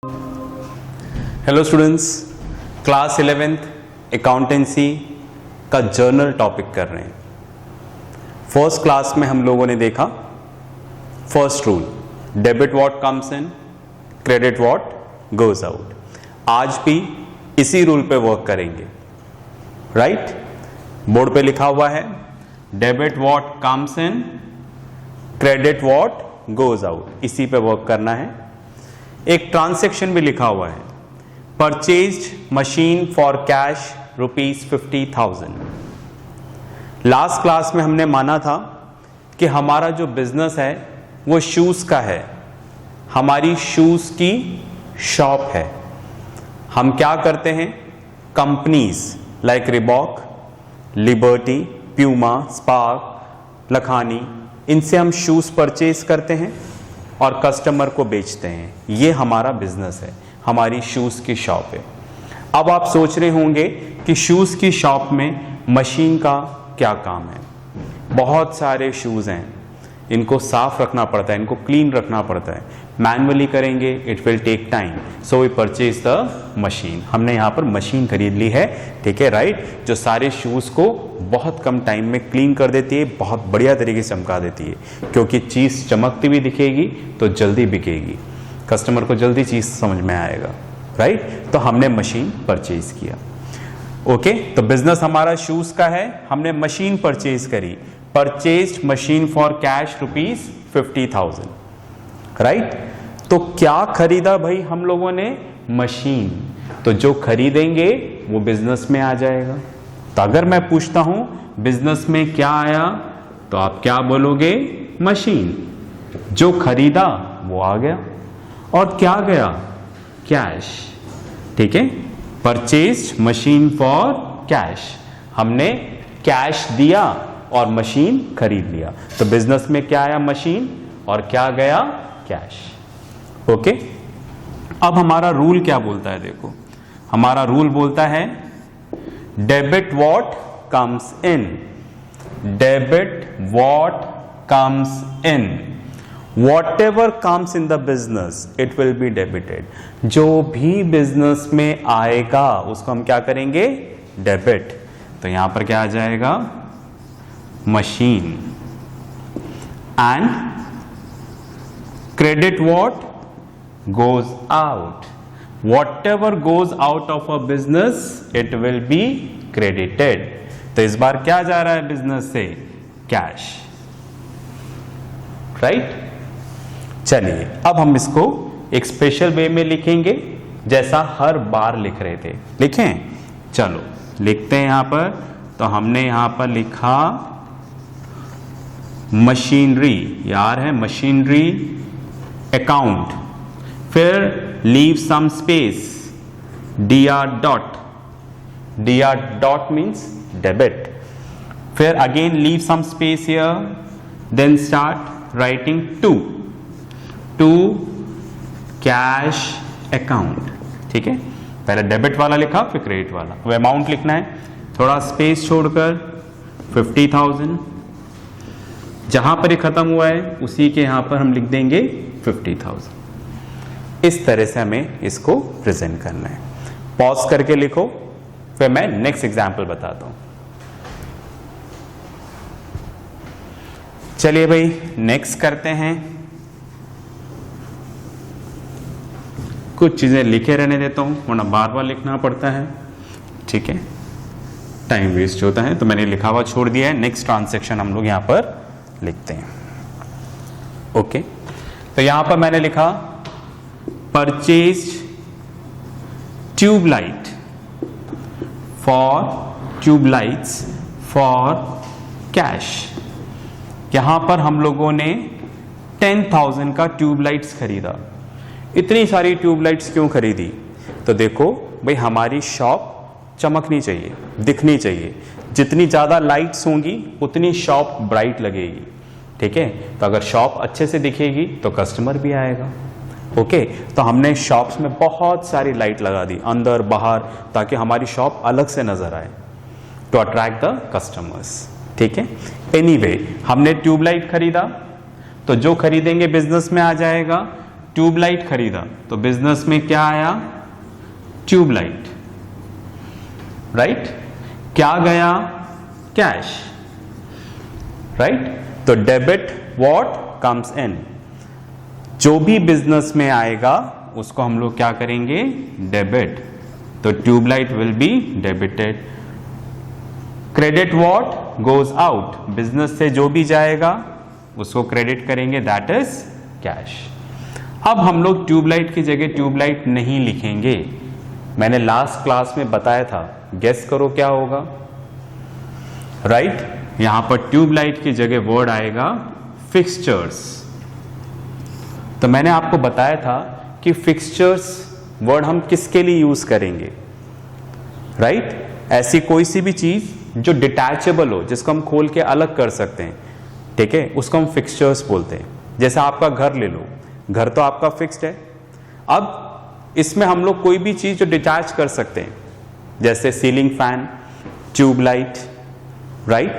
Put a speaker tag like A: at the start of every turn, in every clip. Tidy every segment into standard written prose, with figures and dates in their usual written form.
A: Hello students, class 11th accountancy का journal topic कर रहे हैं। फर्स्ट क्लास में हम लोगों ने देखा first rule, debit what comes in, credit what goes out. आज भी इसी रूल पे वर्क करेंगे, राइट? बोर्ड पे लिखा हुआ है debit what comes in, credit what goes out, इसी पे वर्क करना है। एक ट्रांजैक्शन भी लिखा हुआ है, purchased machine for cash ₹50,000। Last class में हमने माना था कि हमारा जो बिजनेस है वो शूज का है, हमारी शूज की शॉप है। हम क्या करते हैं, companies like Reebok, liberty, Puma, spark, Lakhani, इनसे हम शूज परचेज करते हैं और कस्टमर को बेचते हैं। ये हमारा बिजनेस है, हमारी शूज की शॉप है। अब आप सोच रहे होंगे कि शूज की शॉप में मशीन का क्या काम है। बहुत सारे शूज हैं, इनको साफ रखना पड़ता है, इनको क्लीन रखना पड़ता है। मैनुअली करेंगे it will take time, so we purchase the machine. हमने यहाँ पर मशीन खरीद ली है, ठीक है, राइट, जो सारे शूज को बहुत कम टाइम में क्लीन कर देती है, बहुत बढ़िया तरीके से चमका देती है। क्योंकि चीज चमकती भी दिखेगी तो जल्दी बिकेगी, कस्टमर को जल्दी चीज समझ में आएगा, राइट? तो हमने मशीन परचेज किया। ओके, तो बिजनेस हमारा शूज का है, हमने मशीन परचेज करी, purchased machine for cash ₹50,000, right? तो क्या खरीदा भाई हम लोगों ने? मशीन। तो जो खरीदेंगे वो बिजनेस में आ जाएगा। तो अगर मैं पूछता हूं बिजनेस में क्या आया, तो आप क्या बोलोगे? मशीन। जो खरीदा वो आ गया, और क्या गया? कैश, ठीक है। परचेज्ड मशीन फॉर कैश, हमने कैश दिया और मशीन खरीद लिया। तो बिजनेस में क्या आया? मशीन, और क्या गया? कैश। ओके, अब हमारा रूल क्या बोलता है? देखो, हमारा रूल बोलता है debit what comes in, debit what comes in, whatever comes in the business it will be debited। जो भी बिजनेस में आएगा उसको हम क्या करेंगे? डेबिट। तो यहां पर क्या आ जाएगा? Machine. And credit what goes out, whatever goes out of a business it will be credited। तो इस बार क्या जा रहा है बिजनेस से? Cash, right? चलिए अब हम इसको एक स्पेशल वे में लिखेंगे, जैसा हर बार लिख रहे थे। लिखें? चलो लिखते हैं। यहां पर तो हमने यहां पर लिखा मशीनरी, यार है मशीनरी अकाउंट, फिर leave some space, dr dot means debit, फिर again leave some space here, then start writing to cash account, ठीक है। पहले डेबिट वाला लिखा, फिर क्रेडिट वाला। अब अमाउंट लिखना है, थोड़ा स्पेस छोड़कर 50,000, जहां पर ये खत्म हुआ है उसी के यहां पर हम लिख देंगे 50,000। इस तरह से हमें इसको प्रेजेंट करना है। पॉज करके लिखो, फिर मैं नेक्स्ट एग्जाम्पल बताता हूं। चलिए भाई नेक्स्ट करते हैं। कुछ चीजें लिखे रहने देता हूं, वरना बार बार लिखना पड़ता है, ठीक है, टाइम वेस्ट होता है। तो मैंने लिखा हुआ छोड़ दिया है। नेक्स्ट ट्रांजैक्शन हम लोग यहां पर लिखते हैं। ओके, तो यहां पर मैंने लिखा purchased tubelight for tubelights for cash. यहां पर हम लोगों ने 10,000 का ट्यूबलाइट्स खरीदा। इतनी सारी ट्यूबलाइट्स क्यों खरीदी? तो देखो भाई, हमारी शॉप चमकनी चाहिए, दिखनी चाहिए। जितनी ज़्यादा लाइट्स होंगी उतनी शॉप ब्राइट लगेगी, ठीक है। तो अगर शॉप अच्छे से दिखेगी तो कस्टमर भी आएगा। ओके, तो हमने शॉप्स में बहुत सारी लाइट लगा दी, अंदर बाहर, ताकि हमारी शॉप अलग से नजर आए, टू अट्रैक्ट द कस्टमर्स, ठीक है। एनीवे, हमने ट्यूबलाइट खरीदा, तो जो खरीदेंगे बिजनेस में आ जाएगा। ट्यूबलाइट खरीदा तो बिजनेस में क्या आया, ट्यूबलाइट, राइट। क्या गया, कैश, राइट। तो डेबिट व्हाट कम्स इन, जो भी बिजनेस में आएगा उसको हम लोग क्या करेंगे, डेबिट। तो tubelight will be debited. Credit what goes out, business से जो भी जाएगा उसको क्रेडिट करेंगे, दैट इज कैश। अब हम लोग ट्यूबलाइट की जगह ट्यूबलाइट नहीं लिखेंगे, मैंने लास्ट क्लास में बताया था, गेस करो क्या होगा, राइट। यहां पर ट्यूबलाइट की जगह वर्ड आएगा फिक्सचर्स। तो मैंने आपको बताया था कि फिक्सचर्स वर्ड हम किसके लिए यूज करेंगे, राइट। ऐसी कोई सी भी चीज जो डिटैचेबल हो, जिसको हम खोल के अलग कर सकते हैं, ठीक है, उसको हम फिक्सचर्स बोलते हैं। जैसे आपका घर ले लो, घर तो आपका फिक्स्ड है, अब इसमें हम लोग कोई भी चीज जो डिटैच कर सकते हैं, जैसे ceiling fan, tubelight, right,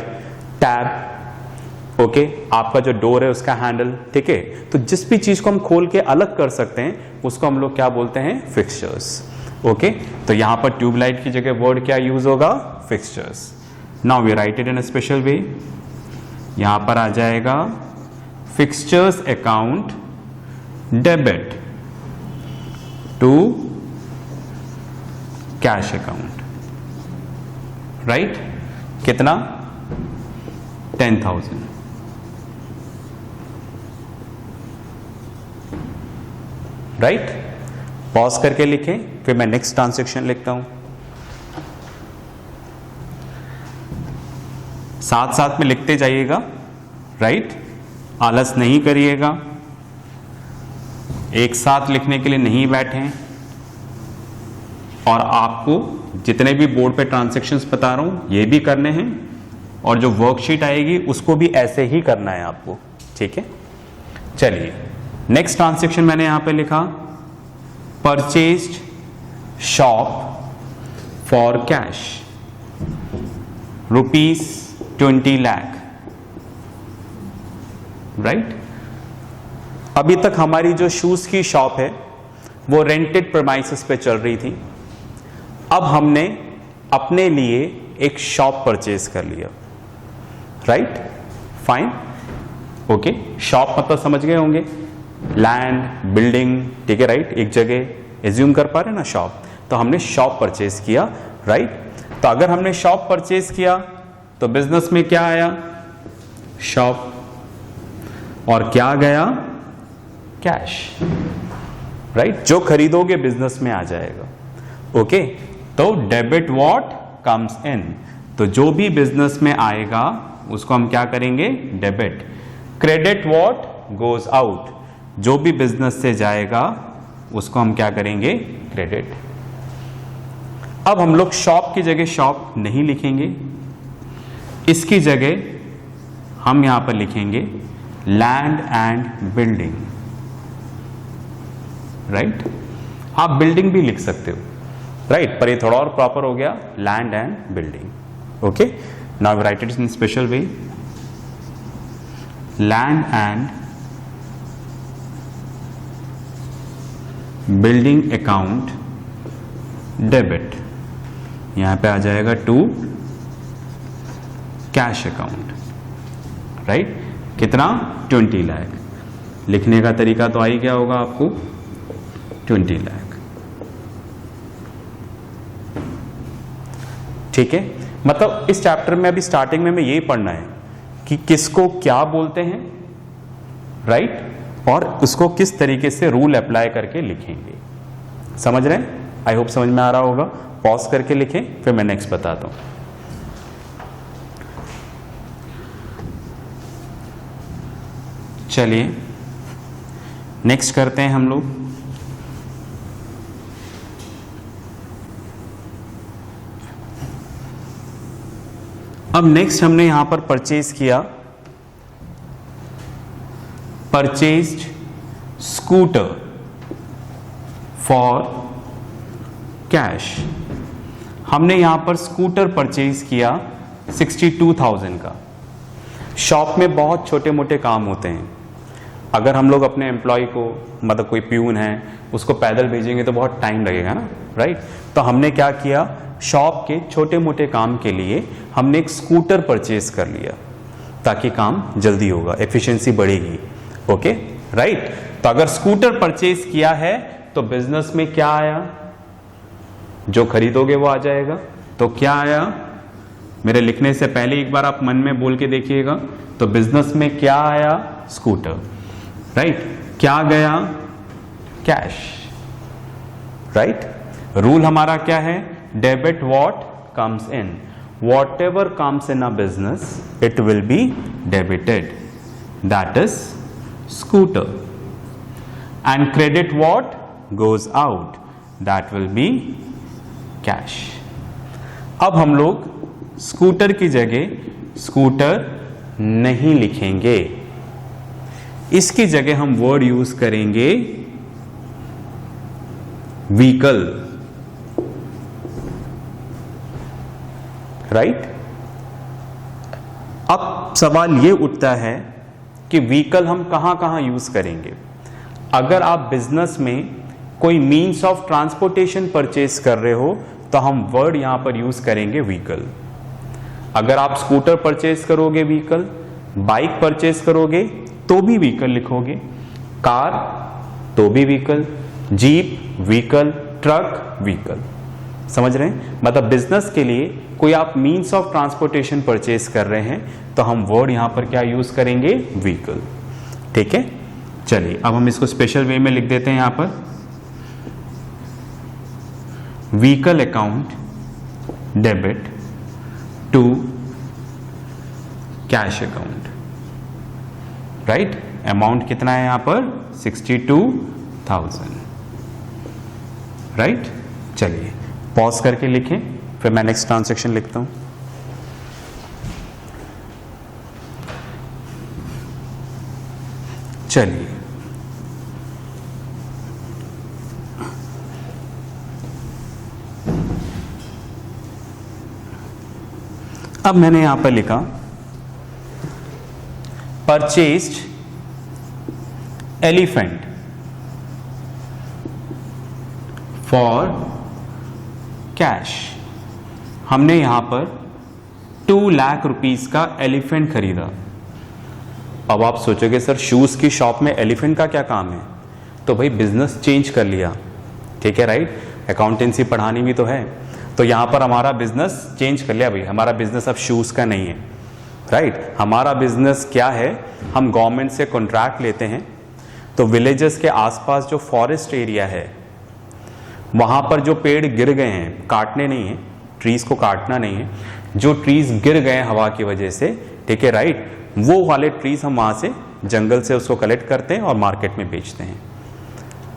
A: tab, okay, आपका जो डोर है उसका हैंडल, ठीक है। तो जिस भी चीज को हम खोल के अलग कर सकते हैं उसको हम लोग क्या बोलते हैं, फिक्सचर्स, ओके। तो यहां पर ट्यूबलाइट की जगह वर्ड क्या यूज होगा, fixtures. Now we write it in a special way, यहां पर आ जाएगा fixtures account debit to cash account, right. कितना, 10,000, राइट। पॉज करके लिखें, फिर मैं नेक्स्ट ट्रांजैक्शन लिखता हूं, साथ साथ में लिखते जाइएगा, राइट। आलस नहीं करिएगा, एक साथ लिखने के लिए नहीं बैठे। और आपको जितने भी बोर्ड पे ट्रांजैक्शंस बता रहा हूं ये भी करने हैं, और जो वर्कशीट आएगी उसको भी ऐसे ही करना है आपको, ठीक है। चलिए नेक्स्ट ट्रांजैक्शन मैंने यहां पे लिखा, purchased shop for cash ₹20 lakh, right. अभी तक हमारी जो शूज की शॉप है वो रेंटेड प्रेमाइसेस पे चल रही थी, अब हमने अपने लिए एक शॉप परचेज कर लिया, राइट, फाइन, ओके। शॉप मतलब समझ गए होंगे, लैंड, बिल्डिंग, ठीक है, राइट, एक जगह एज्यूम कर पा रहे हैं ना शॉप, तो हमने शॉप परचेज किया, राइट। तो अगर हमने शॉप परचेज किया तो बिजनेस में क्या आया, शॉप, और क्या गया, कैश, राइट। जो खरीदोगे बिजनेस में आ जाएगा, ओके। तो डेबिट व्हाट कम्स इन, तो जो भी बिजनेस में आएगा उसको हम क्या करेंगे, debit. Credit what goes out, जो भी बिजनेस से जाएगा उसको हम क्या करेंगे, क्रेडिट। अब हम लोग शॉप की जगह शॉप नहीं लिखेंगे, इसकी जगह हम यहां पर लिखेंगे लैंड एंड बिल्डिंग, राइट। आप बिल्डिंग भी लिख सकते हो, राइट, पर ये थोड़ा और प्रॉपर हो गया, land and building, okay. Now right it in special way, land and building account debit, यहां पे आ जाएगा टू कैश अकाउंट, राइट। कितना, 20 लाख। लिखने का तरीका तो आ ही गया होगा आपको, 20 लाख, ठीक है। मतलब इस चैप्टर में अभी स्टार्टिंग में हमें यही पढ़ना है कि किसको क्या बोलते हैं, राइट, और उसको किस तरीके से रूल अप्लाई करके लिखेंगे, समझ रहे हैं। आई होप समझ में आ रहा होगा। पॉज करके लिखें, फिर मैं नेक्स्ट बताता हूं। चलिए नेक्स्ट करते हैं हम लोग, अब नेक्स्ट हमने यहां पर परचेज किया, परचेज्ड स्कूटर फॉर कैश। हमने यहां पर स्कूटर परचेज किया 62,000 का। शॉप में बहुत छोटे मोटे काम होते हैं, अगर हम लोग अपने एम्प्लॉय को, मतलब कोई प्यून है, उसको पैदल भेजेंगे तो बहुत टाइम लगेगा ना, राइट। तो हमने क्या किया, शॉप के छोटे मोटे काम के लिए हमने एक स्कूटर परचेज कर लिया ताकि काम जल्दी होगा, एफिशिएंसी बढ़ेगी। Okay, right. तो अगर स्कूटर परचेज किया है तो बिजनेस में क्या आया, जो खरीदोगे वो आ जाएगा। तो क्या आया, मेरे लिखने से पहले एक बार आप मन में बोल के देखिएगा। तो बिजनेस में क्या आया, स्कूटर, राइट। क्या गया, कैश, राइट। रूल हमारा क्या है, debit what comes in, what ever comes in a business it will be debited, that is scooter. And credit what goes out, that will be cash. अब हम लोग scooter की जगह स्कूटर नहीं लिखेंगे, इसकी जगह हम वर्ड यूज करेंगे व्हीकल, राइट। अब सवाल यह उठता है कि व्हीकल हम कहां कहां यूज करेंगे। अगर आप बिजनेस में कोई मीन्स ऑफ ट्रांसपोर्टेशन परचेज कर रहे हो तो हम वर्ड यहां पर यूज करेंगे व्हीकल। अगर आप स्कूटर परचेज करोगे व्हीकल, बाइक परचेज करोगे तो भी व्हीकल लिखोगे, कार तो भी vehicle, jeep vehicle, truck vehicle. समझ रहे हैं, मतलब बिजनेस के लिए कोई आप मीन्स ऑफ ट्रांसपोर्टेशन परचेज कर रहे हैं तो हम वर्ड यहां पर क्या यूज करेंगे, व्हीकल। ठीक है, चलिए अब हम इसको स्पेशल वे में लिख देते हैं यहां पर, vehicle account debit to cash account, right. Amount कितना है यहां पर, 62,000, राइट। चलिए पॉज करके लिखें, फिर मैं नेक्स्ट ट्रांजैक्शन लिखता हूं। चलिए अब मैंने यहां पर लिखा परचेज्ड एलिफेंट फॉर कैश। हमने यहां पर 2 लाख रुपीस का एलिफेंट खरीदा। अब आप सोचोगे सर शूज की शॉप में एलिफेंट का क्या काम है, तो भाई बिजनेस चेंज कर लिया, ठीक है, राइट। अकाउंटेंसी पढ़ानी भी तो है, तो यहां पर हमारा बिजनेस चेंज कर लिया भाई, हमारा बिजनेस अब शूज का नहीं है, राइट। हमारा बिजनेस क्या है, हम गवर्नमेंट से कॉन्ट्रैक्ट लेते हैं, तो विलेजेस के आसपास जो फॉरेस्ट एरिया है वहां पर जो पेड़ गिर गए हैं, काटने नहीं है, ट्रीज को काटना नहीं है, जो ट्रीज गिर गए हवा की वजह से, ठीक है, राइट, वो वाले ट्रीज हम वहां से जंगल से उसको कलेक्ट करते हैं और मार्केट में बेचते हैं।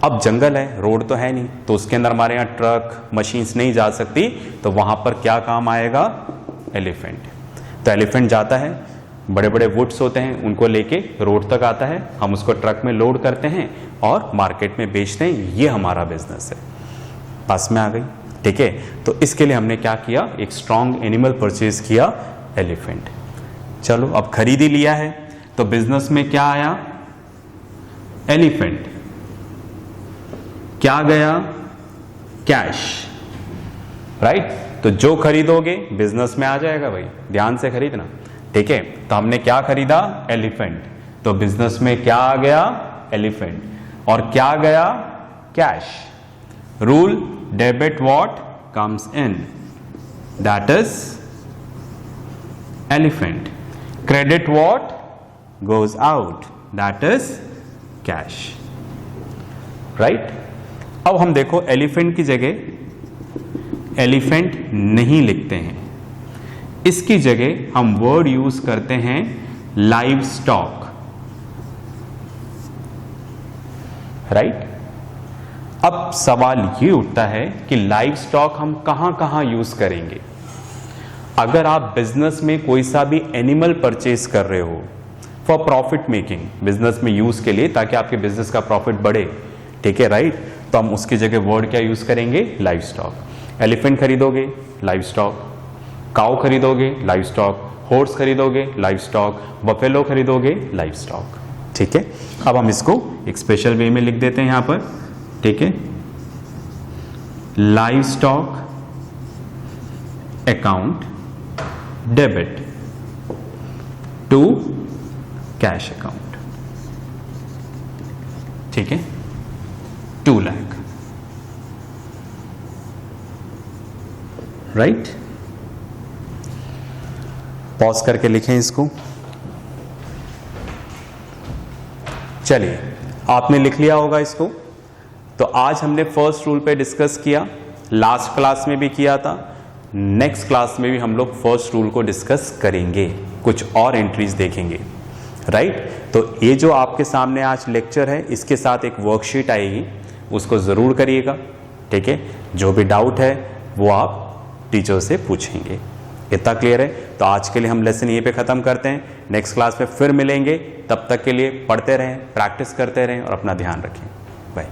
A: अब जंगल है, रोड तो है नहीं, तो उसके अंदर हमारे यहाँ ट्रक मशीन्स नहीं जा सकती, तो वहां पर क्या काम आएगा, एलिफेंट। तो एलिफेंट जाता है, बड़े बड़े वुड्स होते हैं उनको लेके रोड तक आता है, हम उसको ट्रक में लोड करते हैं और मार्केट में बेचते हैं, ये हमारा बिजनेस है। पास में आ गई, ठीक है। तो इसके लिए हमने क्या किया, एक स्ट्रॉन्ग एनिमल परचेज किया, एलिफेंट। चलो अब खरीद ही लिया है, तो बिजनेस में क्या आया, एलिफेंट। क्या गया, कैश, राइट। तो जो खरीदोगे बिजनेस में आ जाएगा भाई, ध्यान से खरीदना, ठीक है। तो हमने क्या खरीदा, एलिफेंट, तो बिजनेस में क्या आ गया, एलिफेंट। और क्या गया, cash. Rule, debit what comes in, that is elephant. Credit what goes out, that is cash, right. अब हम देखो एलिफेंट की जगह एलिफेंट नहीं लिखते हैं, इसकी जगह हम वर्ड यूज करते हैं लाइव स्टॉक, राइट। अब सवाल ये उठता है कि लाइव स्टॉक हम कहां कहां यूज करेंगे। अगर आप बिजनेस में कोई सा भी एनिमल परचेज कर रहे हो फॉर प्रॉफिट मेकिंग, बिजनेस में यूज के लिए, ताकि आपके बिजनेस का प्रॉफिट बढ़े, ठीक है, राइट, तो हम उसकी जगह वर्ड क्या यूज करेंगे, लाइव स्टॉक। एलिफेंट खरीदोगे, लाइव स्टॉक। काऊ खरीदोगे, लाइव स्टॉक। हॉर्स खरीदोगे, लाइव स्टॉक। बफेलो खरीदोगे, लाइव स्टॉक। ठीक है, अब हम इसको एक स्पेशल वे में लिख देते हैं यहां पर, ठीक है। Livestock account debit to cash account, ठीक है, 2 लाख, राइट। पॉज करके लिखें इसको। चलिए, आपने लिख लिया होगा इसको। तो आज हमने फर्स्ट रूल पे डिस्कस किया, लास्ट क्लास में भी किया था, नेक्स्ट क्लास में भी हम लोग फर्स्ट रूल को डिस्कस करेंगे, कुछ और एंट्रीज देखेंगे, राइट। तो ये जो आपके सामने आज लेक्चर है, इसके साथ एक वर्कशीट आएगी, उसको ज़रूर करिएगा, ठीक है। जो भी डाउट है वो आप टीचर से पूछेंगे। इतना क्लियर है? तो आज के लिए हम लेसन यहीं पे ख़त्म करते हैं, नेक्स्ट क्लास में फिर मिलेंगे। तब तक के लिए पढ़ते रहें, प्रैक्टिस करते रहें और अपना ध्यान रखें। बाय।